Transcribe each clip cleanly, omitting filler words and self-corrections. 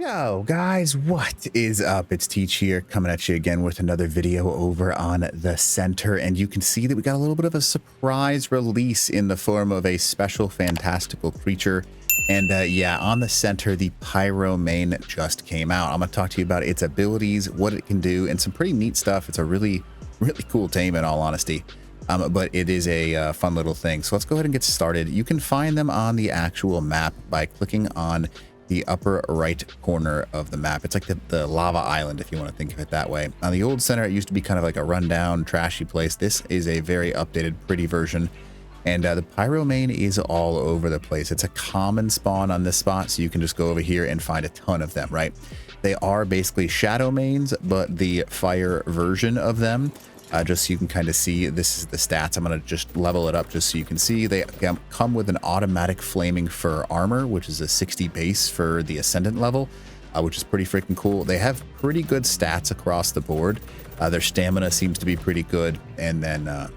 Yo guys, what is up? It's Teach here, coming at you again with another video over on the center, and you can see that we got a little bit of a surprise release in the form of a special fantastical creature. And yeah, on the center, the PYROMANE just came out. I'm gonna talk to you about its abilities, what it can do, and some pretty neat stuff. It's a really cool tame in all honesty. But it is a fun little thing. So let's go ahead and get started. You can find them on the actual map by clicking on the upper right corner of the map. It's like the lava island, if you want to think of it that way. On the old center, it used to be kind of like a rundown, trashy place. This is a very updated, pretty version. And the PYROMANE is all over the place. It's a common spawn on this spot, so you can just go over here and find a ton of them, right? They are basically shadow mains, but the fire version of them. Just so you can kind of see, this is the stats. I'm going to just level it up just so you can see. They come with an automatic flaming fur armor, which is a 60 base for the ascendant level, which is pretty freaking cool. They have pretty good stats across the board. Their stamina seems to be pretty good. And then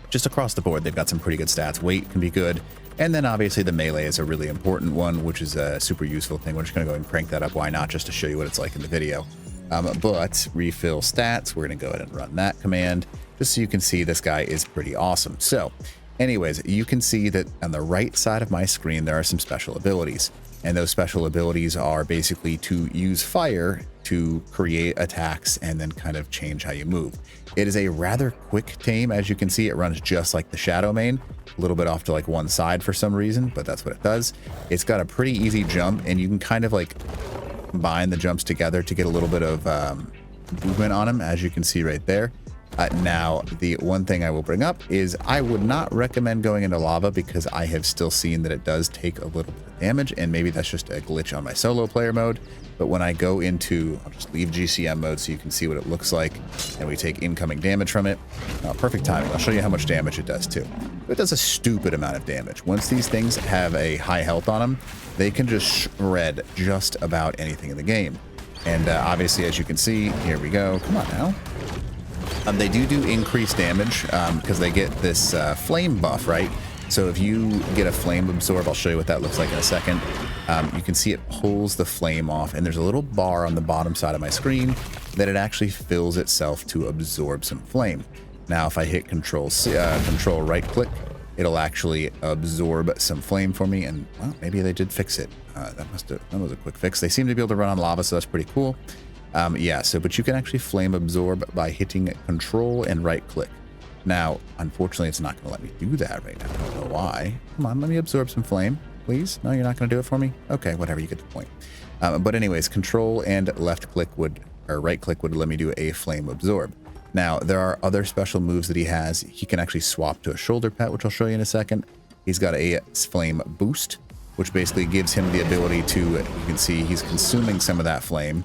just across the board, they've got some pretty good stats. Weight can be good. And then obviously the melee is a really important one, which is a super useful thing. We're just going to go and crank that up. Why not? Just to show you what it's like in the video. But refill stats, we're going to go ahead and run that command just so you can see this guy is pretty awesome. So anyways, you can see that on the right side of my screen, there are some special abilities. And those special abilities are basically to use fire to create attacks and then kind of change how you move. It is a rather quick tame. As you can see, it runs just like the shadow main, a little bit off to like one side for some reason, but that's what it does. It's got a pretty easy jump, and you can kind of like combine the jumps together to get a little bit of movement on him, as you can see right there. Now, the one thing I will bring up is I would not recommend going into lava, because I have still seen that it does take a little bit of damage, and maybe that's just a glitch on my solo player mode. But when I go into, I'll just leave GCM mode so you can see what it looks like, and we take incoming damage from it. Perfect timing. I'll show you how much damage it does too. It does a stupid amount of damage. Once these things have a high health on them, they can just shred just about anything in the game. And obviously, as you can see, here we go. Come on now. They do increased damage because they get this flame buff, right? So if you get a flame absorb, I'll show you what that looks like in a second. You can see it pulls the flame off, and there's a little bar on the bottom side of my screen that it actually fills itself to absorb some flame. Now, if I hit control right click, it'll actually absorb some flame for me, and well, maybe they did fix it. That was a quick fix. They seem to be able to run on lava, so that's pretty cool. Yeah, but you can actually flame absorb by hitting control and right click. Now, unfortunately, it's not going to let me do that right now. I don't know why. Come on, let me absorb some flame, please. No, you're not going to do it for me? Okay, whatever, you get the point. But anyways, control and right click would let me do a flame absorb. Now, there are other special moves that he has. He can actually swap to a shoulder pet, which I'll show you in a second. He's got a flame boost, which basically gives him the ability to, you can see he's consuming some of that flame.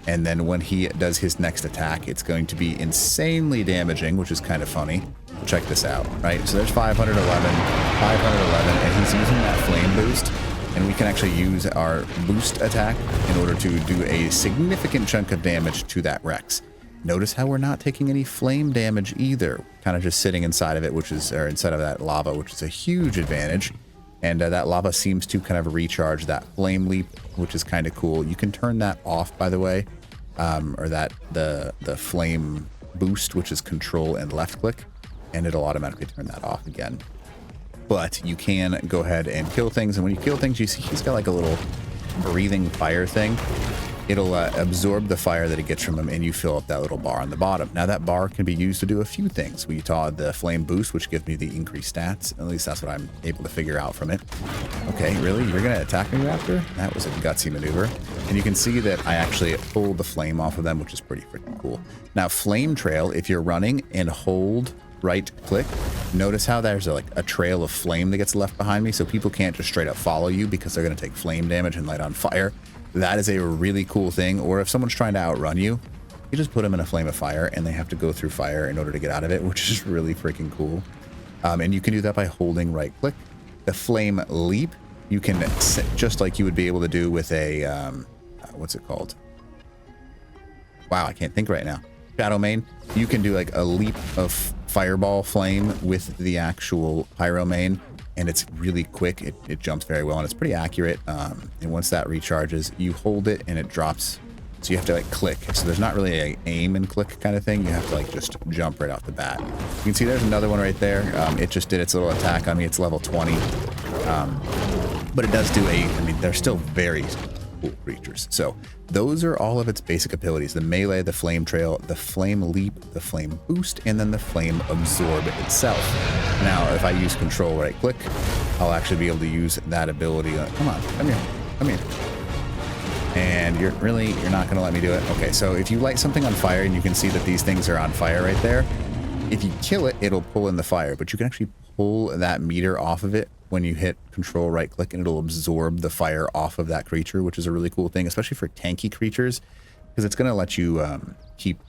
And then when he does his next attack, it's going to be insanely damaging, which is kind of funny. Check this out, right? So there's 511, and he's using that flame boost. And we can actually use our boost attack in order to do a significant chunk of damage to that Rex. Notice how we're not taking any flame damage either, kind of just sitting inside of it, or inside of that lava, which is a huge advantage. And that lava seems to kind of recharge that flame leap, which is kind of cool. You can turn that off, by the way, or the flame boost, which is control and left click, and it'll automatically turn that off again. But you can go ahead and kill things, and when you kill things, you see he's got like a little breathing fire thing. It'll absorb the fire that it gets from him, and you fill up that little bar on the bottom. Now, that bar can be used to do a few things. We saw the flame boost, which gives me the increased stats. At least that's what I'm able to figure out from it. Okay, really? You're going to attack me, Raptor? That was a gutsy maneuver. And you can see that I actually pulled the flame off of them, which is pretty freaking cool. Now, flame trail, if you're running and hold right click, notice how there's a trail of flame that gets left behind me, so people can't just straight up follow you because they're going to take flame damage and light on fire. That is a really cool thing. Or if someone's trying to outrun you, you just put them in a flame of fire and they have to go through fire in order to get out of it, which is really freaking cool. And you can do that by holding right click. The flame leap, you can, just like you would be able to do with a, what's it called? Wow, I can't think right now. Shadow main, you can do like a leap of fireball flame with the actual pyromane, and it's really quick. It jumps very well, and it's pretty accurate. And once that recharges, you hold it and it drops. So you have to like click. So there's not really a aim and click kind of thing. You have to like just jump right off the bat. You can see there's another one right there. It just did its little attack on me. It's level 20. But it does do I mean, they're still very cool creatures. So those are all of its basic abilities: the melee, the flame trail, the flame leap, the flame boost, and then the flame absorb itself. Now, if I use control right click, I'll actually be able to use that ability. Come on, come here, come here. And you're not going to let me do it. Okay, so if you light something on fire, and you can see that these things are on fire right there, if you kill it, it'll pull in the fire, but you can actually pull that meter off of it when you hit control right click, and it'll absorb the fire off of that creature, which is a really cool thing, especially for tanky creatures, because it's going to let you keep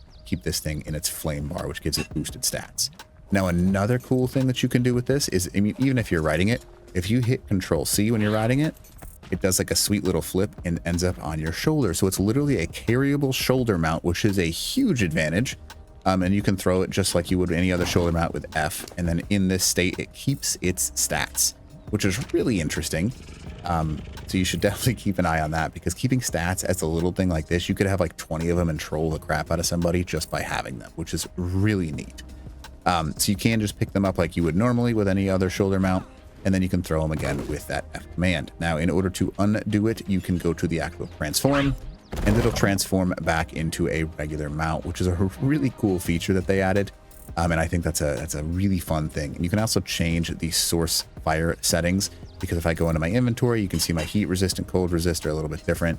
this thing in its flame bar, which gives it boosted stats. Now, another cool thing that you can do with this is, I mean, even if you're riding it, if you hit control C when you're riding it, it does like a sweet little flip and ends up on your shoulder. So it's literally a carryable shoulder mount, which is a huge advantage. And you can throw it just like you would any other shoulder mount with F. And then in this state, it keeps its stats, which is really interesting. So you should definitely keep an eye on that, because keeping stats as a little thing like this, you could have like 20 of them and troll the crap out of somebody just by having them, which is really neat. So you can just pick them up like you would normally with any other shoulder mount, and then you can throw them again with that F command. Now, in order to undo it, you can go to the actual transform, and it'll transform back into a regular mount, which is a really cool feature that they added. And I think that's a really fun thing. And you can also change the source fire settings, because if I go into my inventory, you can see my heat resist and cold resist are a little bit different.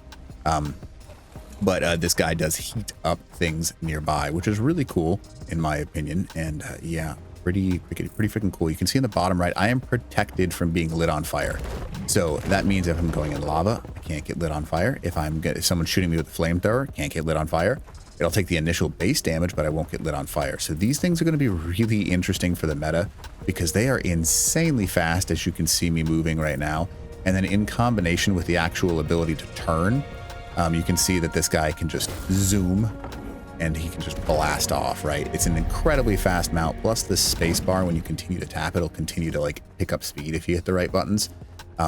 But this guy does heat up things nearby, which is really cool in my opinion. And yeah, pretty freaking cool. You can see in the bottom right, I am protected from being lit on fire. So that means if I'm going in lava, I can't get lit on fire. If someone's shooting me with a flamethrower, can't get lit on fire. It'll take the initial base damage, but I won't get lit on fire. So these things are going to be really interesting for the meta, because they are insanely fast, as you can see me moving right now. And then in combination with the actual ability to turn, you can see that this guy can just zoom and he can just blast off, right? It's an incredibly fast mount, plus the space bar, when you continue to tap, it'll continue to like pick up speed if you hit the right buttons.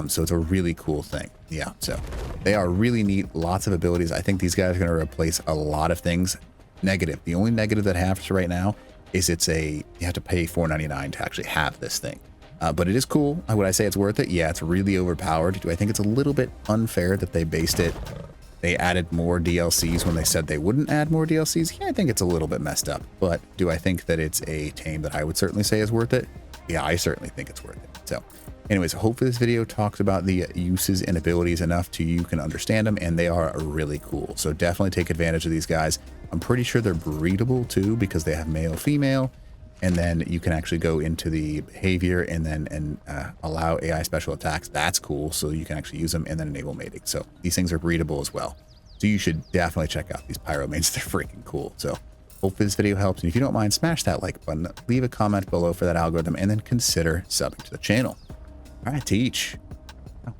So it's a really cool thing. Yeah, so they are really neat. Lots of abilities. I think these guys are going to replace a lot of things. Negative. The only negative that I have for right now is you have to pay $4.99 to actually have this thing. But it is cool. Would I say it's worth it? Yeah, it's really overpowered. Do I think it's a little bit unfair that they added more DLCs when they said they wouldn't add more DLCs? Yeah, I think it's a little bit messed up. But do I think that it's a tame that I would certainly say is worth it? Yeah, I certainly think it's worth it. So anyways, hopefully this video talks about the uses and abilities enough to you can understand them, and they are really cool. So definitely take advantage of these guys. I'm pretty sure they're breedable too, because they have male, female, and then you can actually go into the behavior and allow AI special attacks. That's cool. So you can actually use them and then enable mating. So these things are breedable as well. So you should definitely check out these pyromanes. They're freaking cool. So hopefully this video helps. And if you don't mind, smash that like button, leave a comment below for that algorithm, and then consider subbing to the channel. All right, Teach. Oh.